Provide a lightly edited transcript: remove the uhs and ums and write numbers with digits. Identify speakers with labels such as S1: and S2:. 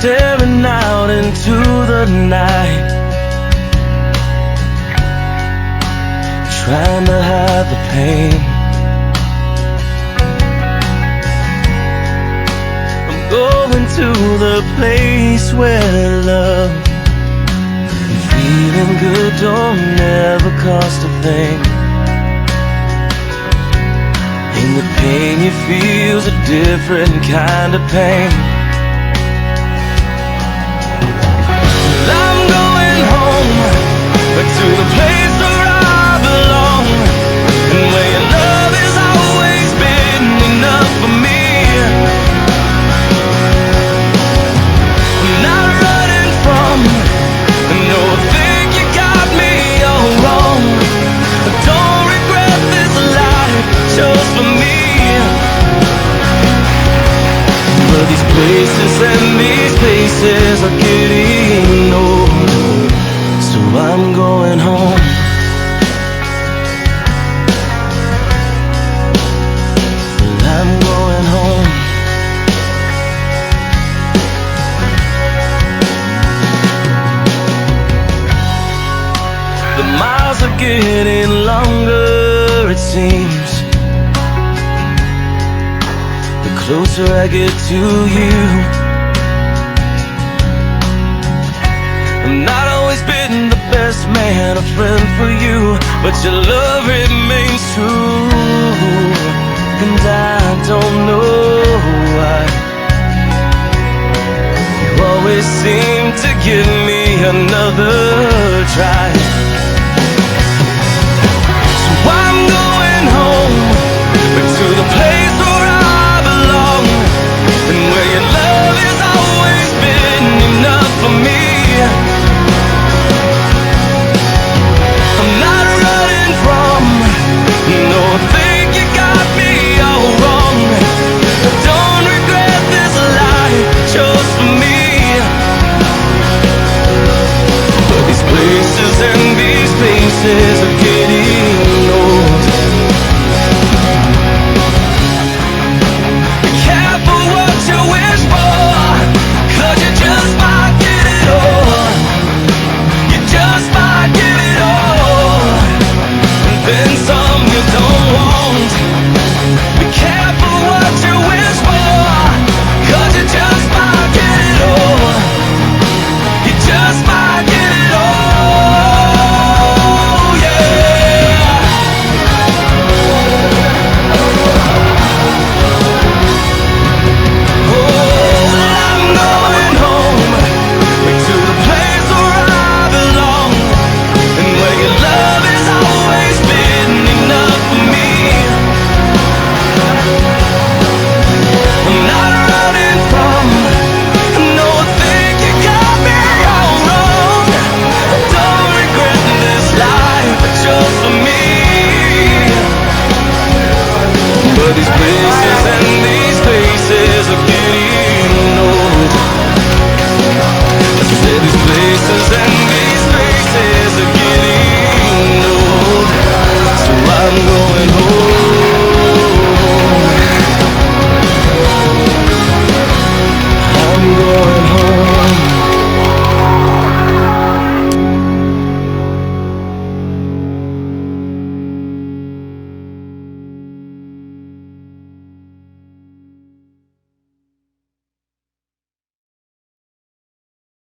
S1: staring out into the night, trying to hide the pain. I'm going to the place where love and feeling good don't ever cost a thing. And the pain you feel's a different kind of pain. I'm going home, back to the place where I belong, and where your love has always been enough for me. I'm not running from, no, I think you got me all wrong. I don't regret this life chose for me. But these places and these places are getting old, so I'm going home. Well, I'm going home. The miles are getting longer, it seems, the closer I get to you. I've not always been the best man, a friend for you, but your love remains true. And I don't know why you always seem to give me another try.